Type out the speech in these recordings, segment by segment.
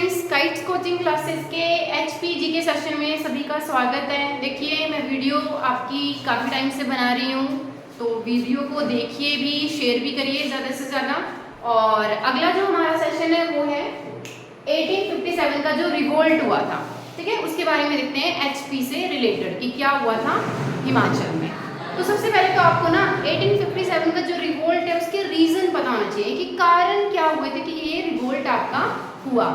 Friends, kites coaching classes के HPG के session में सभी का स्वागत है। देखिए, मैं वीडियो आपकी काफ़ी टाइम से बना रही हूँ, तो वीडियो को देखिए भी, शेयर भी करिए ज़्यादा से ज़्यादा। और अगला जो हमारा सेशन है वो है 1857 का जो रिवोल्ट हुआ था, ठीक है, उसके बारे में देखते हैं HP से रिलेटेड कि क्या हुआ था हिमाचल में। तो सबसे पहले तो आपको ना 1857 का जो रिवोल्ट है उसके रीज़न पता होना चाहिए कि कारण क्या हुए थे कि ये रिवोल्ट आपका हुआ।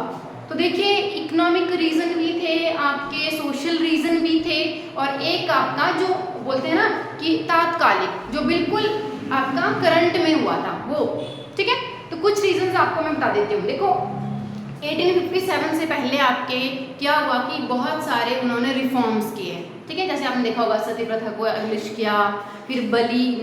तो देखिए, इकोनॉमिक रीज़न भी थे आपके, सोशल रीज़न भी थे, और एक आपका जो बोलते हैं ना कि तात्कालिक, जो बिल्कुल आपका करंट में हुआ था वो, ठीक है। तो कुछ रीजंस आपको मैं बता देती हूँ। देखो, 1857 से पहले आपके क्या हुआ कि बहुत सारे उन्होंने रिफॉर्म्स किए, ठीक है। जैसे आपने देखा होगा सती प्रथा को एबलिश किया, फिर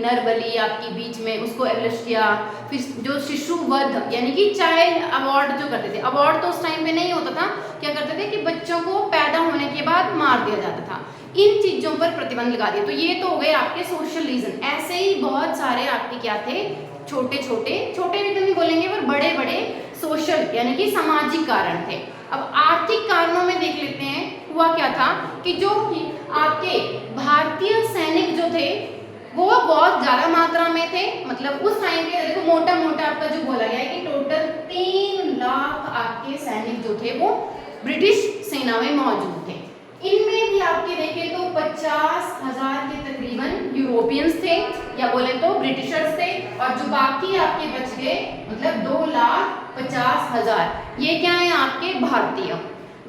नर बलि आपकी बीच में उसको एबलिश किया, फिर जो शिशु वध यानी कि चाइल्ड अवार्ड जो करते थे, अवार्ड तो उस टाइम पे नहीं होता था, क्या करते थे कि बच्चों को पैदा होने के बाद मार दिया जाता था। इन चीज़ों पर प्रतिबंध लगा दिया। तो ये तो हो गए आपके सोशल रीजन। ऐसे ही बहुत सारे आपके क्या थे, छोटे रीजन नहीं बोलेंगे पर बड़े बड़े सोशल यानी कि सामाजिक कारण थे। अब आर्थिक कारणों में देख लेते हैं हुआ क्या था कि जो आपके भारतीय सैनिक जो थे वो बहुत ज्यादा मात्रा में थे। मतलब उस टाइम पे देखो, मोटा आपका जो बोला गया है कि टोटल 3 लाख आपके सैनिक जो थे वो ब्रिटिश सेना में मौजूद थे। इनमें भी आपके देखें तो 50,000 के तकरीबन यूरोपियंस थे या बोले तो ब्रिटिशर्स थे, और जो बाकी आपके बच गए मतलब 2,50,000 ये क्या है आपके भारतीय।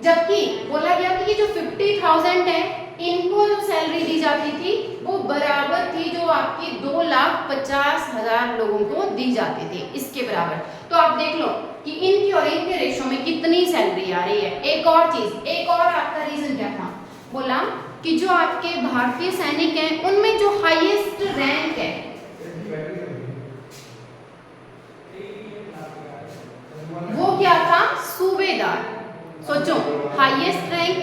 जबकि बोला गया कि ये जो 50,000 है इनको जो सैलरी दी जाती थी वो बराबर थी जो आपकी 2,50,000 लोगों को दी जाती थी, इसके बराबर। तो आप देख लो कि इनकी और इनके रेशो में कितनी सैलरी आ रही है। एक और चीज, एक और आपका रीजन क्या था, बोला कि जो आपके भारतीय सैनिक हैं उनमें जो हाईएस्ट रैंक है वो क्या था, सूबेदार। सोचो, हाईएस्ट रैंक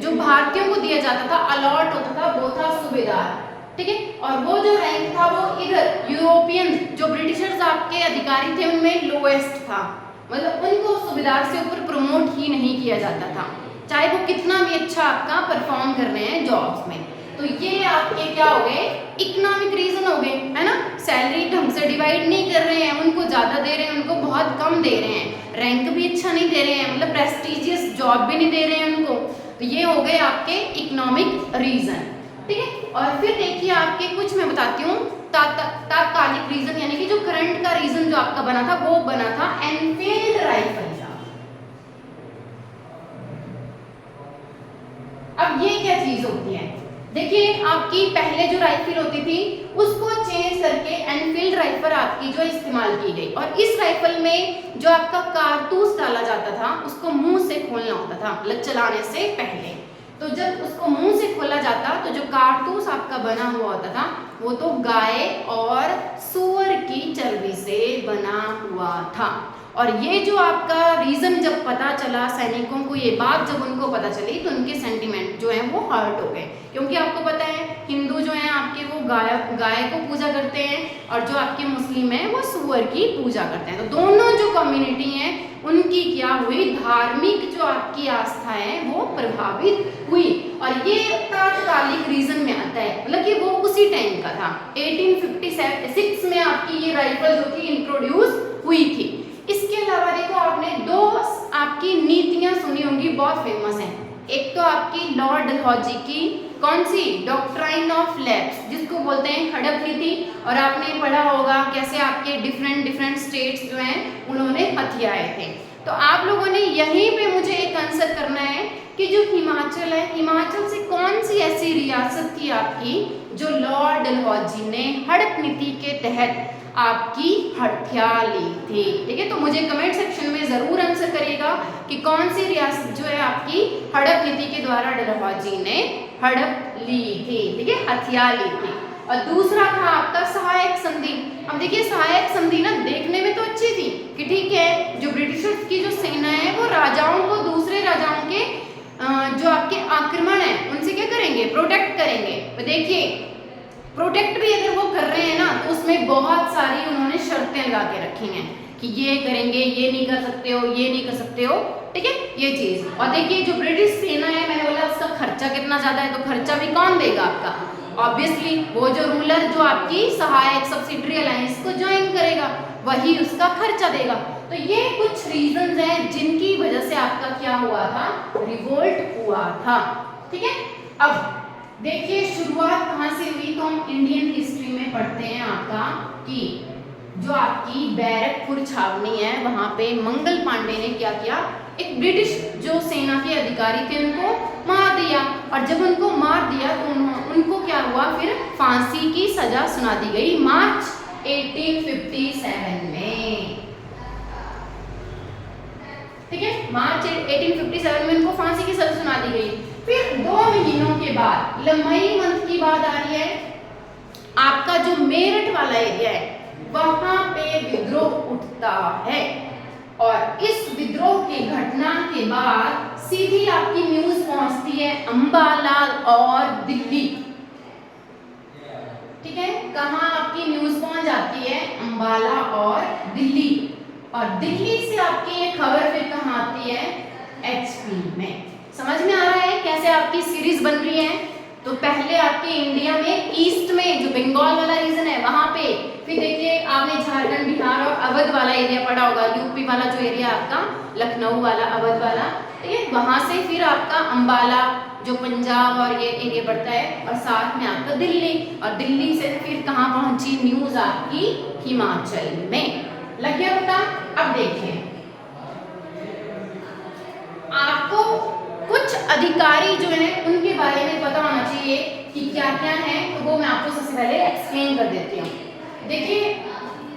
जो भारतीयों को दिया जाता था, अलॉट होता था, वो था सूबेदार, ठीक है। और वो जो रैंक था वो इधर यूरोपियन जो ब्रिटिशर्स आपके अधिकारी थे उनमें लोएस्ट था। मतलब उनको सूबेदार से ऊपर प्रमोट ही नहीं किया जाता था, चाहे वो कितना भी अच्छा आपका परफॉर्म कर रहे हैं जॉब्स में। तो ये आपके क्या हो गए, इकोनॉमिक रीजन हो गए, है ना। सैलरी ढंग से डिवाइड नहीं कर रहे हैं, उनको ज्यादा दे रहे हैं, उनको बहुत कम दे रहे हैं, रैंक भी अच्छा नहीं दे रहे हैं, मतलब प्रेस्टिजियस जॉब भी नहीं दे रहे हैं उनको। तो ये हो गए आपके इकोनॉमिक रीजन, ठीक है। और फिर देखिए आपके कुछ मैं बताती हूँ तात्कालिक रीजन, यानी कि जो करंट का रीजन जो आपका बना था वो बना था एनफील्ड राइफल का। अब ये क्या चीज होती है, देखिए आपकी पहले जो राइफल होती थी उसको चेंज करके एनफील्ड राइफल आपकी जो इस्तेमाल की गई, और इस राइफल में जो आपका कारतूस डाला जाता था उसको मुंह से खोलना होता था, मतलब चलाने से पहले। तो जब उसको मुंह से खोला जाता तो जो कारतूस आपका बना हुआ होता था वो तो गाय और सूअर की चर्बी से बना हुआ था। और ये जो आपका रीजन जब पता चला सैनिकों को, ये बात जब उनको पता चली तो उनके सेंटिमेंट जो है वो हर्ट हो गए, क्योंकि आपको पता है हिंदू जो है आपके वो गाय को पूजा करते हैं, और जो आपके मुस्लिम है वो सूअर की पूजा करते हैं। तो दोनों जो कम्युनिटी हैं उनकी क्या हुई, धार्मिक जो आपकी आस्था है वो प्रभावित हुई, और ये तात्कालिक रीजन में आता है, मतलब कि वो उसी टाइम का था। 1856 में आपकी ये राइफल जो थी इंट्रोड्यूस हुई थी। इसके अलावा देखो, आपने 2 आपकी नीतियां सुनी होंगी, बहुत फेमस हैं। एक तो आपकी लॉर्ड डलहौजी की, कौन सी, डॉक्ट्राइन ऑफ लैप्स, जिसको बोलते हैं हड़प नीति, और आपने पढ़ा होगा कैसे आपके डिफरेंट स्टेट्स जो हैं उन्होंने हथियाए थे। तो आप लोगों ने यहीं पे मुझे एक आंसर करना है कि जो हिमाचल है, हिमाचल से कौन सी ऐसी रियासत थी आपकी जो लॉर्ड डलहौजी ने हड़प नीति के तहत आपकी हत्या ली थी, ठीक है। तो मुझे कमेंट सेक्शन में जरूर आंसर करिएगा कि कौन सी रियासत जो है आपकी हड़प नीति के द्वारा डलहौजी ने हड़प ली थी, ठीक है, हत्या ली थी। और दूसरा था आपका सहायक संधि। अब देखिए, सहायक संधि ना देखने में तो अच्छी थी कि ठीक है, जो ब्रिटिशर्स की जो सेना है वो राजाओं को दूसरे राजाओं के जो आपके आक्रमण है उनसे क्या करेंगे, प्रोटेक्ट करेंगे। तो देखिए, प्रोटेक्ट भी अगर वो कर रहे हैं ना तो उसमें बहुत सारी उन्होंने शर्तें लगा के रखी हैं कि ये करेंगे, ये नहीं कर सकते हो, ये नहीं कर सकते हो, ठीक है, ये चीज। और देखिए जो ब्रिटिश सेना है, मैंने बोला उसका खर्चा कितना ज्यादा है, तो खर्चा भी कौन देगा आपका, ऑब्वियसली वो जो रूलर जो आपकी सहायक सब्सिडरी अलायंस को ज्वाइन करेगा वही उसका खर्चा देगा। तो ये कुछ रीजंस हैं जिनकी वजह से आपका क्या हुआ था, रिवोल्ट हुआ था, ठीक है। अब देखिए शुरुआत कहाँ से हुई, तो हम इंडियन हिस्ट्री में पढ़ते हैं आपका कि जो आपकी बैरकपुर छावनी है वहां पे मंगल पांडे ने क्या किया, एक ब्रिटिश जो सेना के अधिकारी थे उनको मार दिया, और जब उनको मार दिया तो उनको क्या हुआ, फिर फांसी की सजा सुना दी गई मार्च 1857 में, ठीक है, मार्च 1857 में उनको फांसी की सजा सुना दी गई। फिर 2 महीनों के बाद, मई मंथ की बात आ रही है, आपका जो मेरठ वाला एरिया है वहां पे विद्रोह उठता है, और इस विद्रोह की घटना के बाद सीधी आपकी न्यूज पहुंचती है अंबाला और दिल्ली, ठीक है, कहां आपकी न्यूज पहुंच जाती है, अंबाला और दिल्ली, और दिल्ली से आपकी ये खबर फिर कहां आती है, एचपी में। समझ में आ रहा है कैसे आपकी सीरीज बन रही है। तो पहले आपके इंडिया में ईस्ट में जो बंगाल वाला रीजन है वहां पे, फिर देखिए आपने झारखंड, बिहार और अवध वाला एरिया पढ़ा होगा, यूपी वाला जो एरिया आपका लखनऊ वाला, अवध वाला, ठीक है, वहां से फिर आपका अंबाला जो पंजाब और ये एरिया पड़ता है, और साथ में आपका दिल्ली, और दिल्ली से फिर कहाँ पहुंची न्यूज आपकी, हिमाचल में। लग गया पता। अब देखिए आपको कुछ अधिकारी जो है उनके बारे में पता होना चाहिए कि क्या क्या है, तो वो मैं आपको सबसे पहले एक्सप्लेन कर देती हूँ। देखिए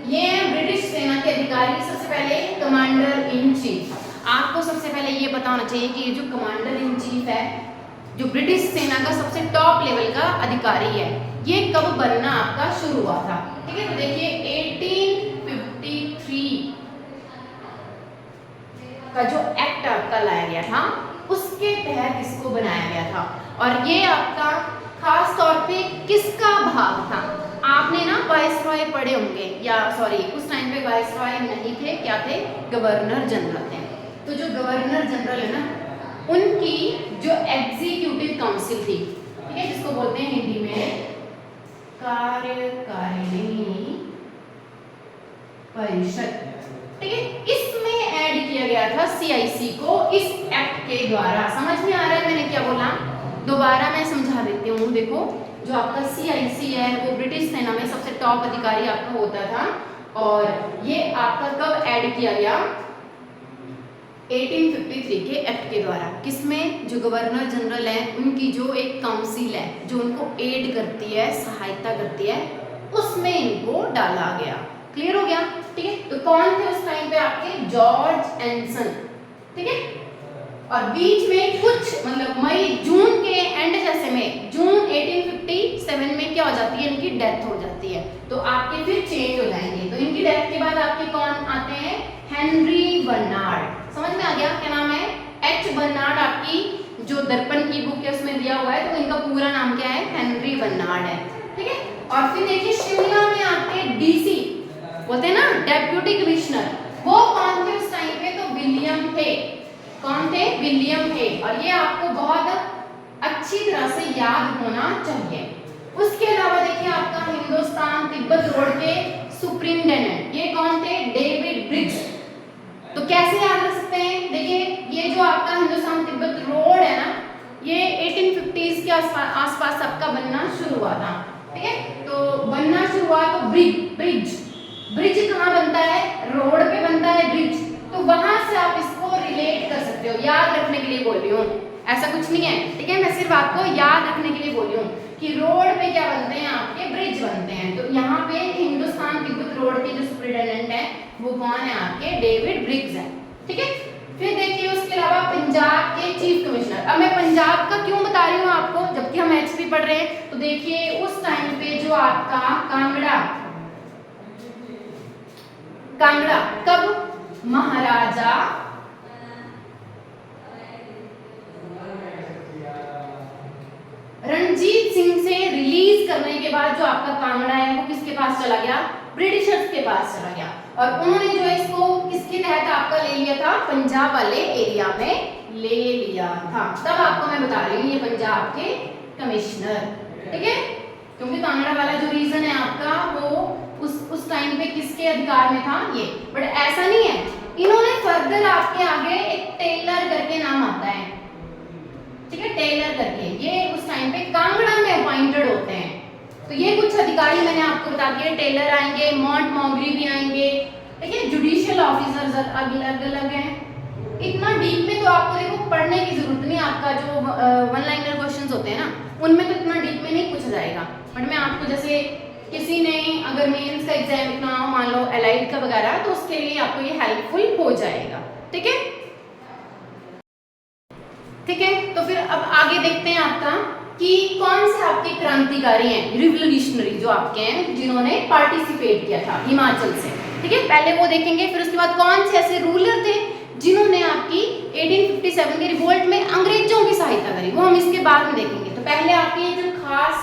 ये है ब्रिटिश सेना के अधिकारी। सबसे पहले कमांडर इन चीफ। आपको सबसे पहले ये पता होना चाहिए कि ये जो कमांडर इन चीफ है, जो ब्रिटिश सेना का सबसे टॉप लेवल का अधिकारी है, ये कब बनना आपका शुरू हुआ था, ठीक है। तो देखिए 1853 का जो एक्ट आपका लाया गया था उसके तहत इसको बनाया गया था, और ये आपका खास तौर पे किसका भाग था, आपने ना वाइसरॉय पढ़े होंगे, या सॉरी उस टाइम पे वाइसरॉय नहीं थे, क्या थे, गवर्नर जनरल थे। तो जो गवर्नर जनरल है ना, उनकी जो एग्जीक्यूटिव काउंसिल थी, ठीक है, जिसको बोलते हैं हिंदी में कार्यकारिणी परिषद, ठीक है, इसमें ऐड किया गया था सीआईसी को इस एक्ट के द्वारा। समझ में आ रहा है मैंने क्या बोला, दोबारा मैं समझा देती हूँ। देखो जो आपका सीआईसी है वो ब्रिटिश सेना में सबसे टॉप अधिकारी आपका होता था, और ये आपका कब ऐड किया गया, 1853 के एक्ट के द्वारा। किसमें, जो गवर्नर जनरल है उनकी जो एक काउंसिल है जो उनको एड करती है, सहायता करती है, उसमें इनको डाला गया। क्लियर हो गया, ठीक है। तो कौन थे उस टाइम पे आपके, जॉर्ज एंसन, ठीक है। और बीच में कुछ मतलब मई जून के एंड जैसे में, जून 1857 में क्या हो जाती है, इनकी डेथ हो जाती है, तो आपके फिर चेंज हो जाएंगे। तो इनकी डेथ के बाद आपके कौन आते हैं, हेनरी बर्नार्ड। समझ में आ गया क्या नाम है, एच बर्नार्ड। आपकी जो दर्पण की बुक है उसमें दिया हुआ है, तो इनका पूरा नाम क्या है, हेनरी बर्नार्ड है, ठीक है। और फिर देखिए शिमला में आपके डीसी बोलते हैं ना, डेप्यूटी कमिश्नर, वो कौन थे उस टाइम पे, तो विलियम थे। कौन थे, विलियम थे, और ये आपको बहुत अच्छी तरह से याद होना चाहिए। उसके अलावा देखिए आपका हिंदुस्तान तिब्बत रोड के सुप्रिंटेंडेंट, ये कौन थे, डेविड ब्रिग्स। तो कैसे याद रख सकते हैं, देखिए ये जो आपका हिंदुस्तान तिब्बत रोड है ना, ये 1850s के आसपास सबका बनना शुरू हुआ था, ठीक है। तो बनना शुरू हुआ तो ब्रिज कहाँ बनता है, रोड पे बनता है ब्रिज, तो वहां से आप इसको रिलेट कर सकते हो, याद रखने के लिए बोल रही हूँ, ऐसा कुछ नहीं है, ठीक है। मैं सिर्फ आपको याद रखने के लिए बोल रही हूँ कि रोड पे क्या बनते हैं, आपके ब्रिज बनते हैं। तो यहाँ पे हिंदुस्तान तिब्बत रोड के जो सुपरिटेंडेंट है वो कौन है, आपके डेविड ब्रिग्स है, ठीक है। फिर देखिए उसके अलावा पंजाब के चीफ कमिश्नर। अब मैं पंजाब का क्यों बता रही हूँ आपको, जबकि हम एचपी पढ़ रहे हैं, तो देखिए उस टाइम पे जो आपका कांगड़ा कब, महाराजा रणजीत सिंह से रिलीज करने के बाद जो आपका कांगड़ा है वो किसके पास चला गया, ब्रिटिशर्स के पास चला गया। और उन्होंने जो है इसको किसके तहत आपका ले लिया था, पंजाब वाले एरिया में ले लिया था। तब आपको मैं बता रही हूँ ये पंजाब के कमिश्नर, ठीक है, क्योंकि कांगड़ा वाला जो रीजन है आपका वो उस टाइम पे किसके अधिकार में था ये। बट ऐसा नहीं है, इन्होंने फर्दर आपके आगे एक टेलर करके नाम आता है, ठीक है, टेलर करके, ये उस टाइम पे कांगड़ा में अपॉइंटेड होते हैं। तो ये कुछ अधिकारी मैंने आपको बता दिया, टेलर आएंगे, मॉन्टगोमरी भी आएंगे, ठीक है, जुडिशियल ऑफिसर्स अलग अलग हैं। इतना डीप में तो आपको देखो पढ़ने की जरूरत नहीं, आपका जो वन लाइनर क्वेश्चंस होते हैं ना उनमें तो इतना डीप में नहीं पूछा जाएगा। बट मैं आपको जैसे किसी ने अगर मेंस का एग्जाम लिखना हो, मान लो एलाइड का वगैरह, तो उसके लिए आपको ये हेल्पफुल हो जाएगा, ठीक है, ठीक है। तो फिर अब आगे देखते हैं आपका कि कौन से आपके क्रांतिकारी हैं, रिवोल्यूशनरी जो आपके हैं जिन्होंने पार्टिसिपेट किया था हिमाचल से, ठीक है, पहले वो देखेंगे। फिर उसके बाद कौन से ऐसे रूलर थे जिन्होंने आपकी 1857 के रिवोल्ट में अंग्रेजों की सहायता करी, वो हम इसके बाद में देखेंगे। तो पहले आपके जो खास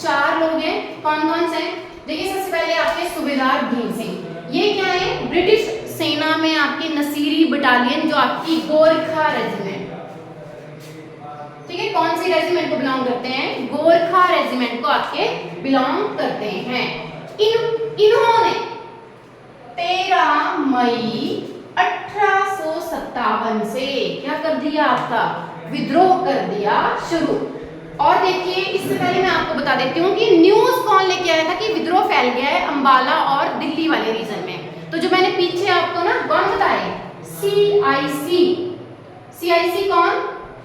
4 लोग हैं कौन कौन से हैं, देखिए सबसे पहले आपके सूबेदार भीम सिंह, ये क्या है, ब्रिटिश सेना में आपकी नसीरी बटालियन जो आपकी गोरखा रेजिमेंट, ठीक है, कौन सी रेजिमेंट को बिलोंग करते हैं, गोरखा रेजिमेंट को आपके बिलोंग करते हैं। इन्होंने 13 मई 1857 से क्या कर दिया, आपका विद्रोह कर दिया शुरू। और देखिए इससे पहले मैं आपको बता देती हूँ कि न्यूज कौन लेके आया था कि विद्रोह फैल गया है अंबाला और दिल्ली वाले रीजन में। तो जो मैंने पीछे आपको ना कौन बताए, CIC कौन,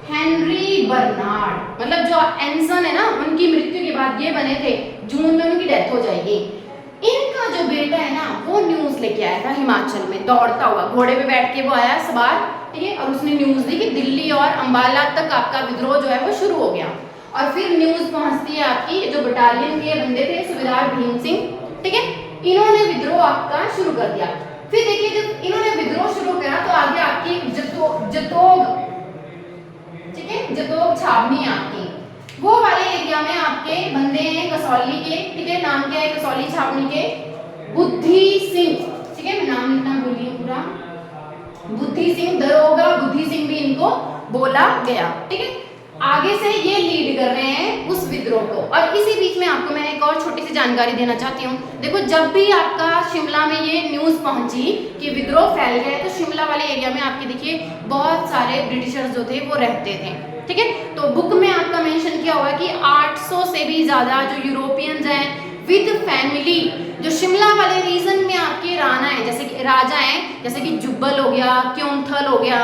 हेनरी बर्नार्ड, मतलब जो एंसन है ना उनकी मृत्यु के बाद ये बने थे, जून में उनकी डेथ हो जाएगी। इनका जो बेटा है ना वो न्यूज लेके आया था हिमाचल में, दौड़ता हुआ घोड़े पे बैठ के वो आया सवार, ठीक है, और उसने न्यूज दी कि दिल्ली और अंबाला तक आपका विद्रोह जो है वो शुरू हो गया। और फिर न्यूज पहुंचती है आपकी जो बटालियन के बंदे थे सूबेदार भीम सिंह, ठीक है, इन्होंने विद्रोह आपका शुरू कर दिया। फिर देखिए जब इन्होंने विद्रोह शुरू करा तो आगे आपकी जतोग, ठीक है, जतोग छावनी आपकी, वो वाले एरिया में आपके बंदे हैं कसौली के, ठीक है, नाम क्या है कसौली छावनी के, बुद्धि सिंह, ठीक है, मैं नाम लिखना भूली हूँ पूरा, बुद्धि सिंह, दरोगा बुद्धि सिंह भी इनको बोला गया, ठीक है। आगे से ये लीड कर रहे हैं उस विद्रोह को। और इसी बीच में आपको मैं एक और छोटी सी जानकारी देना चाहती हूँ। देखो जब भी आपका शिमला में ये न्यूज पहुंची कि विद्रोह फैल गया है, तो शिमला वाले एरिया में आपके देखिए बहुत सारे ब्रिटिशर्स जो थे वो रहते थे, ठीक है। तो बुक में आपका मेंशन किया हुआ है कि 800 से भी ज्यादा जो यूरोपियंस हैं विद फैमिली जो शिमला वाले रीजन में आपके राणा है, जैसे कि राजा हैं, जैसे कि जुब्बल हो गया, क्योंथल हो गया,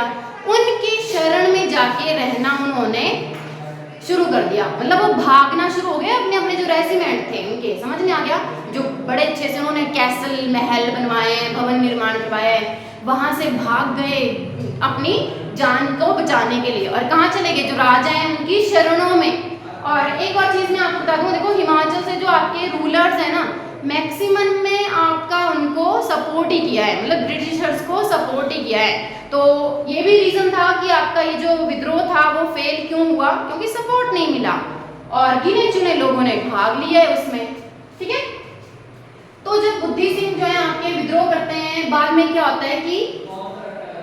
उनकी शरण में जाके रहना उन्होंने शुरू कर दिया। मतलब वो भागना शुरू हो गए अपने अपने जो रेजिमेंट थे उनके, समझ में आ गया, जो बड़े अच्छे से उन्होंने कैसल महल बनवाए, भवन निर्माण करवाए, वहां से भाग गए अपनी जान को बचाने के लिए। और कहाँ चले गए, जो राजा हैं उनकी शरणों में। और एक और चीज मैं आपको बता दूं, देखो हिमाचल से जो आपके रूलर्स हैं ना, मैक्सिमम में आपका उनको सपोर्ट ही किया है, मतलब ब्रिटिशर्स को सपोर्ट ही किया है। तो ये भी रीजन था कि आपका ये जो विद्रोह था वो फेल क्यों हुआ, क्योंकि सपोर्ट नहीं मिला और गिने चुने लोगों ने भाग लिया है उसमें, ठीक है। तो जब बुद्धि सिंह जो है आपके विद्रोह करते हैं, बाद में क्या होता है कि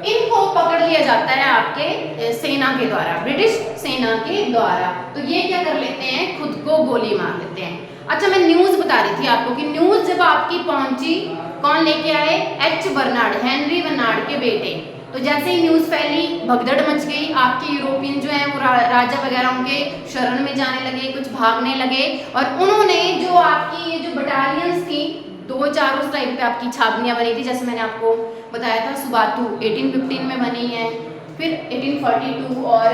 इनको पकड़ लिया जाता है आपके सेना के द्वारा, ब्रिटिश सेना के द्वारा। तो ये क्या कर लेते हैं, खुद को गोली मार लेते हैं। अच्छा मैं न्यूज बता रही थी आपको कि न्यूज जब आपकी पहुंची, कौन लेके आए, एच बर्नार्ड, हेनरी बर्नार्ड के बेटे। तो जैसे ही न्यूज फैली, भगदड़ मच गई, आपके यूरोपियन जो है वो राजा वगैरह उनके शरण में जाने लगे, कुछ भागने लगे। और उन्होंने जो आपकी ये जो बटालियंस थी, 2-4 उस टाइम पे आपकी छावनियां बनी थी, जैसे मैंने आपको बताया था, सुबातू 1815 में बनी है, फिर 1842 और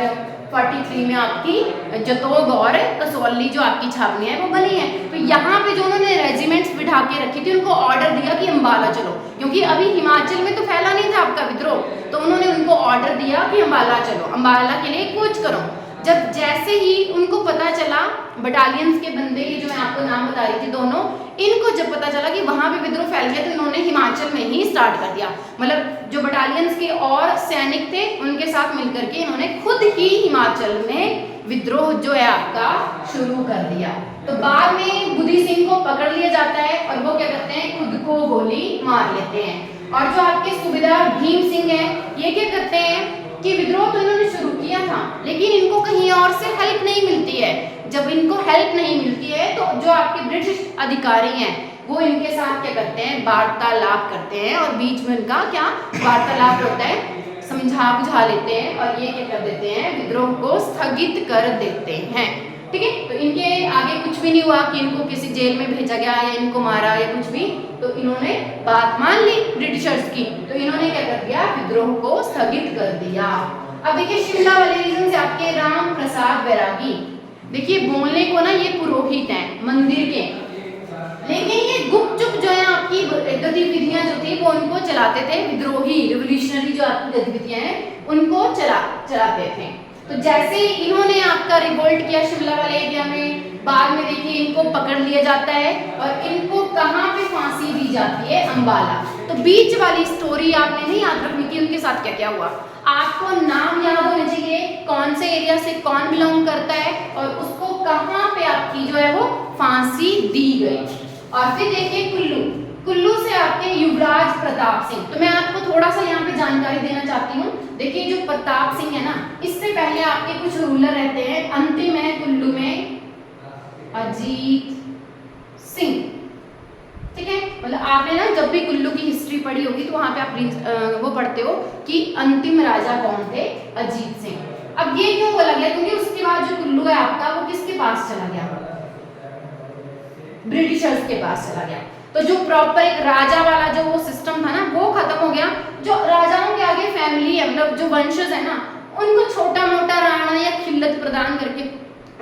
43 में आपकी जतोग और कसौली जो आपकी छावनी है वो बनी है। तो यहाँ पे जो उन्होंने रेजिमेंट्स बिठा के रखी थी, उनको ऑर्डर दिया कि अंबाला चलो, क्योंकि अभी हिमाचल में तो फैला नहीं था आपका विद्रोह, तो उन्होंने उनको ऑर्डर दिया कि अंबाला चलो, अंबाला के लिए कूच करो। जब जैसे ही उनको पता चला, बटालियंस के बंदे ही जो मैं आपको नाम बता रही थी दोनों, इनको जब पता चला कि वहां पे विद्रोह फैल गया, तो इन्होंने हिमाचल में ही स्टार्ट कर दिया। मतलब जो बटालियंस के और सैनिक थे उनके साथ मिलकर के इन्होंने खुद ही हिमाचल में विद्रोह जो है आपका शुरू कर दिया। तो बाद में बुद्धि सिंह को पकड़ लिया जाता है और वो क्या करते हैं, खुद को गोली मार लेते हैं। और जो आपके सूबेदार भीम सिंह हैं, ये क्या करते हैं कि विद्रोह तो इन्होंने शुरू किया था, लेकिन इनको कहीं और से हेल्प नहीं मिलती है। जब इनको हेल्प नहीं मिलती है तो जो आपके ब्रिटिश अधिकारी हैं वो इनके साथ क्या करते हैं, वार्तालाप करते हैं, और बीच में इनका क्या वार्तालाप होता है, समझा बुझा लेते हैं, और ये क्या कर देते हैं, विद्रोह को स्थगित कर देते हैं। ठीक है, तो इनके आगे कुछ भी नहीं हुआ कि इनको किसी जेल में भेजा गया या इनको मारा या कुछ भी, तो इन्होंने बात मान ली ब्रिटिशर्स की, तो इन्होंने क्या कर दिया, विद्रोह को स्थगित कर दिया। अब देखिए शिमला वाले रीजन से आपके राम प्रसाद बैरागी, देखिए बोलने को ना ये पुरोहित हैं मंदिर के, लेकिन ये गुपचुप जो है आपकी गतिविधियां जो थी वो उनको चलाते थे, विद्रोही रिवोल्यूशनरी जो आपकी गतिविधियां हैं उनको चलाते थे। तो जैसे इन्होंने आपका रिवोल्ट किया शिमला वाले एरिया में, बाद में देखिए इनको पकड़ लिया जाता है और इनको कहाँ पे फांसी दी जाती है, अंबाला। तो बीच वाली स्टोरी आपने नहीं याद रखनी कि उनके साथ क्या क्या हुआ, आपको नाम याद होने चाहिए, कौन से एरिया से कौन बिलोंग करता है और उसको कहाँ पे आपकी जो है वो फांसी दी गई। और फिर देखिए कुल्लू से आपके युवराज प्रताप सिंह, तो मैं आपको थोड़ा सा यहाँ पे जानकारी देना चाहती हूँ। देखिए जो प्रताप सिंह है ना, इससे पहले आपके कुछ रूलर रहते हैं, अंतिम है कुल्लू में अजीत सिंह। ठीक है, मतलब आपने ना जब भी कुल्लू की हिस्ट्री पढ़ी होगी तो वहां पे आप वो पढ़ते हो कि अंतिम राजा कौन थे, अजीत सिंह। अब ये क्यों बोला गया, क्योंकि उसके बाद जो कुल्लू है आपका वो किसके पास चला गया, ब्रिटिशर्स के पास चला गया। तो जो प्रॉपर एक राजा वाला जो वो सिस्टम था ना वो खत्म हो गया। जो राजाओं के आगे फैमिली है, मतलब जो वंशज है ना, उनको छोटा मोटा राणा या खिल्लत प्रदान करके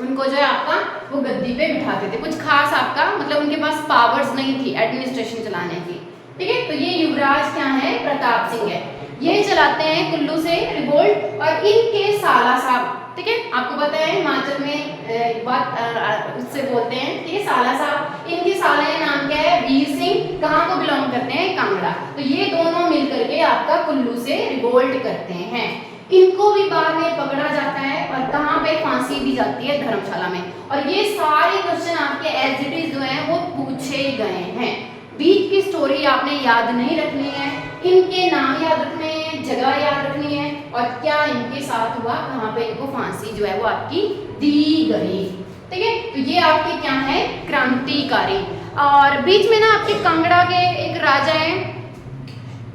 उनको जो है आपका वो गद्दी पे बिठाते थे। कुछ खास आपका मतलब उनके पास पावर्स नहीं थी एडमिनिस्ट्रेशन चलाने की। ठीक है, तो ये युवराज क्या है, प्रताप सिंह है, ये चलाते हैं कुल्लू से रिवोल्ट। और इनके साला साहब, ठीक है, आपको पता है हिमाचल में बात उससे बोलते हैं, ठीक है, साला साहब, इनके साले का नाम क्या है, वीर सिंह, कहाँ को बिलोंग करते हैं, कांगड़ा। तो ये दोनों मिलकर के आपका कुल्लू से रिवोल्ट करते हैं। इनको भी बाद में पकड़ा जाता है और कहाँ पे फांसी दी जाती है, धर्मशाला में। और ये सारे क्वेश्चन आपके एज इट इज जो है वो पूछे गए हैं। बीच की स्टोरी आपने याद नहीं रखनी है, इनके नाम याद रखने हैं, जगह याद रखनी है और क्या इनके साथ हुआ, कहाँ पे इनको फांसी जो है वो आपकी दी गई। ठीक है, तो ये आपके क्या है, क्रांतिकारी। और बीच में ना आपके कांगड़ा के एक राजा है,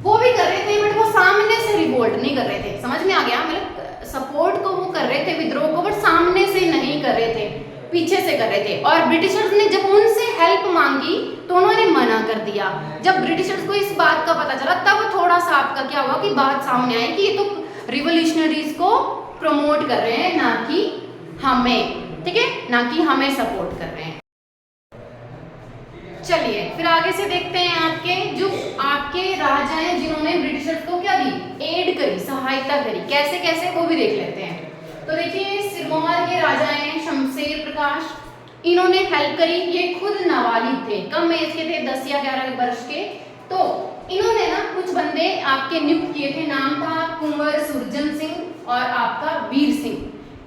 वो भी कर रहे थे बट वो सामने से रिवोल्ट नहीं कर रहे थे, समझ में आ गया, मतलब सपोर्ट को वो कर रहे थे विद्रोह को, बट सामने से नहीं कर रहे थे, पीछे से कर रहे थे। और ब्रिटिशर्स ने जब उनसे हेल्प मांगी तो उन्होंने मना कर दिया। जब ब्रिटिशर्स को इस बात का पता चला तब थोड़ा सा आपका क्या हुआ कि बात सामने आई कि ये तो रिवोल्यूशनरीज को प्रमोट कर रहे हैं, ना कि हमें, ठीक है, ना कि हमें सपोर्ट कर रहे हैं। चलिए फिर आगे से देखते हैं आपके जो आपके राजा हैं जिन्होंने ब्रिटिशर्स को क्या दी, एड करी, सहायता करी, कैसे कैसे वो भी देख लेते हैं। तो देखिए सिरमौर के राजा हैं शमशेर प्रकाश, इन्होंने हेल्प करी। ये खुद नाबालिग थे, कम एज के थे, 10 या 11 वर्ष के। तो इन्होंने ना कुछ बंदे आपके नियुक्त किए थे, नाम था कुंवर सुरजन सिंह और आपका वीर सिंह।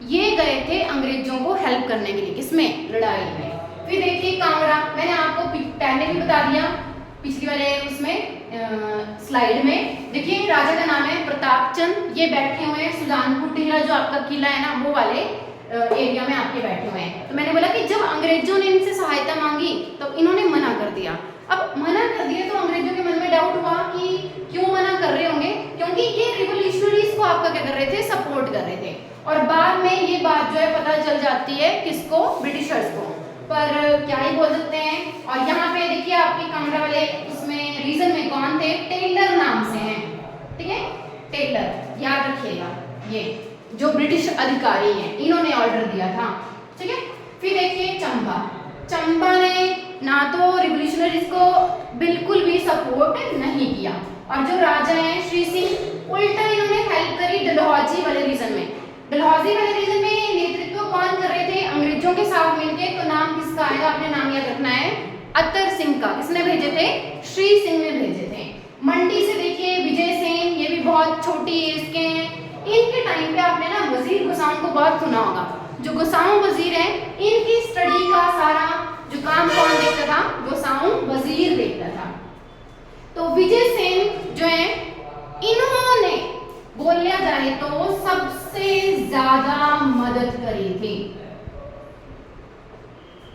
ये गए थे अंग्रेजों को हेल्प करने के लिए, किसमें, लड़ाई में। फिर देखिए कांगड़ा, मैंने आपको पहले भी बता दिया पिछली वाले उसमें स्लाइड में। देखिए राजा का नाम है प्रताप चंद, ये बैठे हुए हैं सुजानपुर टिहरा जो आपका किला है ना वो वाले एरिया में आपके बैठे हुए हैं। तो मैंने बोला कि जब अंग्रेजों ने इनसे सहायता मांगी तो इन्होंने मना कर दिया। अब मना कर दिया तो अंग्रेजों के मन में डाउट हुआ कि क्यों मना कर रहे होंगे, क्योंकि ये रिवोल्यूशनरीज को आपका क्या कर रहे थे, सपोर्ट कर रहे थे। और बाद में ये बात जो है पता चल जाती है किसको, ब्रिटिशर्स को, पर क्या ही बोल सकते हैं। और यहाँ पे देखिए आपके कांगड़ा वाले उसमें रीजन में कौन थे, टेलर नाम से हैं, ठीक है, टेलर याद रखिएगा, ये जो ब्रिटिश अधिकारी हैं इन्होंने ऑर्डर दिया था, ठीक है। फिर देखिए चंबा, चंबा ने ना तो रिवोल्यूशनरीज को बिल्कुल भी सपोर्ट नहीं किया। और जो राजा हैं श्री सिंह, उल्टा इन्होंने हेल्प करी डलहौजी वाले रीजन में। डलहौजी वाले रीजन में नेतृत्व कौन कर रहे थे, अंग्रेजों के साथ मिलके। तो नाम किसका आएगा, आपने नाम याद रखना है, अतर सिंह का। किसने भेजे थे, श्री सिंह ने भेजे थे। मंडी से देखिए विजय सेन, ये भी बहुत छोटी एज के हैं। इनके टाइम पे आपने ना वजीर गुसाऊं को बहुत सुना होगा। जो गुसाऊं वजीर हैं, इनकी स्टडी का सारा जो काम कौन देखता था, गुसाऊं वजीर देखता था। तो तो विजय सेन जो है, इन्होंने बोला जाए तो सबसे ज्यादा मदद करी थी।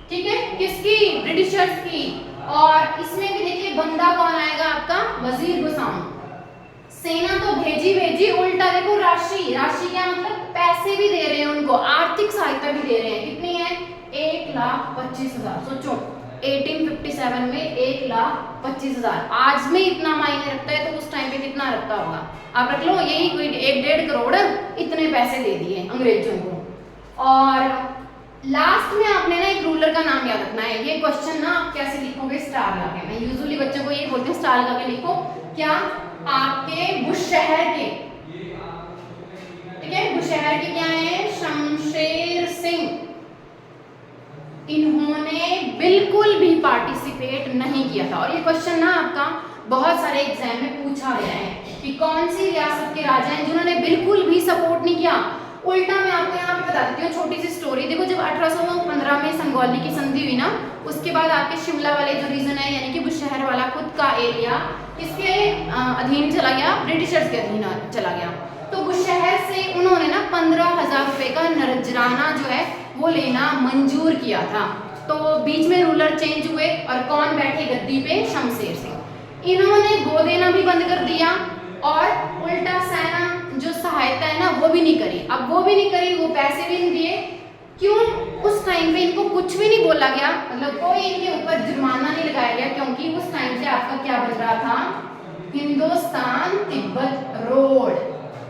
ठीक है, किसकी? ब्रिटिशर्स की। और इसमें भी देखिए बंदा कौन आएगा आपका? वजीर गुसाम। सेना तो भेजी, उल्टा देखो राशि क्या मतलब? पैसे भी दे रहे हैं उनको, आर्थिक सहायता भी दे रहे हैं। कितनी है? 1,25,000। सोचो 1857 में 1,25,000 आज में इतना मायने रखता है तो उस टाइम पे कितना रखता होगा? आप रख लो, यही कोई 1-1.5 करोड़ इतने पैसे दे दिए अंग्रेजों को। और लास्ट में आपने ना एक रूलर का नाम याद रखना है। ये क्वेश्चन ना आप कैसे लिखोगे? स्टार लगा के। मैं यूजुअली बच्चों को ये बोलती हूँ स्टार लगा के लिखो। क्या? आपके बुशहर के, ठीक है, बुशहर के क्या है? शमशेर सिंह। इन्होंने बिल्कुल भी पार्टिसिपेट नहीं किया था। और ये क्वेश्चन ना आपका बहुत सारे एग्जाम में पूछा गया है कि कौन सी रियासत के राजा हैं जिन्होंने बिल्कुल भी सपोर्ट नहीं किया। उल्टा मैं आपको यहाँ पे बता देती हूँ छोटी सी स्टोरी। देखो जब 1815 में संगौली की संधि हुई ना, उसके बाद आपके शिमला वाले जो रीजन है यानी कि बुशहर वाला खुद का एरिया किसके अधीन चला गया? ब्रिटिशर्स के अधीन चला गया। तो बुशहर से उन्होंने ना 15,000 रुपए का नजराना जो है वो लेना मंजूर किया था। तो बीच में रूलर चेंज हुए और कौन बैठे गद्दी पे? शमशेर सिंह। इन्होंने गो देना भी बंद कर दिया और उल्टा सेना जो सहायता है ना वो भी नहीं करी। अब वो भी नहीं करी, वो पैसे भी नहीं दिए। क्यों? उस टाइम पे इनको कुछ भी नहीं बोला गया, मतलब कोई इनके ऊपर जुर्माना नहीं लगाया गया, क्योंकि उस टाइम से आपका क्या बन रहा था? Hindustan Tibet road.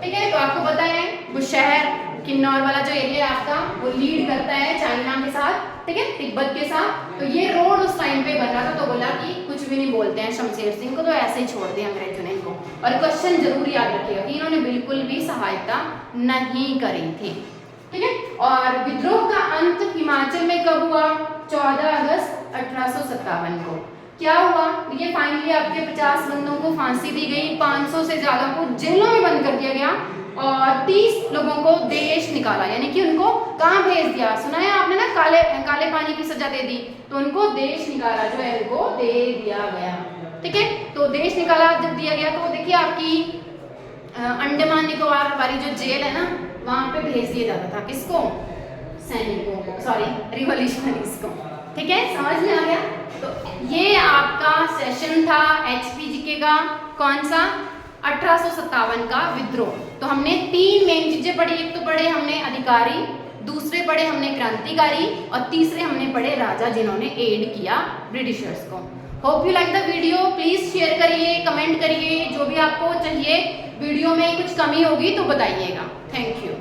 ठीक है, तो आपको पता है बुशहर किन्नौर वाला जो एरिया है आपका वो लीड करता है चाइना के साथ, ठीक है, तिब्बत के साथ। तो ये रोड उस टाइम पे बना था, तो बोला कि कुछ भी नहीं बोलते हैं शमशेर सिंह को, तो ऐसे ही छोड़ दिया अंग्रेजों ने इनको। और क्वेश्चन जरूर याद रखिएगा कि इन्होंने बिल्कुल भी सहायता नहीं करी थी। ठीक है, और विद्रोह का अंत हिमाचल में कब हुआ? 14 अगस्त 1857 को। क्या हुआ? ये फाइनली आपके 50 बंदों को फांसी दी गई, 500 से ज्यादा को जेलों में बंद कर दिया गया और 30 लोगों को देश निकाला, यानी कि उनको कहाँ भेज दिया? सुना है आपने ना, काले पानी की सजा दे दी, तो उनको देश निकाला जो है उनको दे दिया गया। ठीक है, तो देश निकाला जब दिया गया तो देखिए आपकी अंडमान निकोबार वाली जो जेल है ना वहां पे भेज दिया जाता था। किसको? सैनिकों को, सॉरी रिवॉल्यूशनरीज को। ठीक है, समझ में आ गया? तो ये आपका सेशन था HPGK का, कौन सा? 1857 का विद्रोह। तो हमने 3 मेन चीजें पढ़ी। एक तो पढ़े हमने अधिकारी, दूसरे पढ़े हमने क्रांतिकारी और तीसरे हमने पढ़े राजा जिन्होंने एड किया ब्रिटिशर्स को। Hope you like the video. Please share करिए, कमेंट करिए, जो भी आपको चाहिए वीडियो में कुछ कमी होगी तो बताइएगा। Thank you.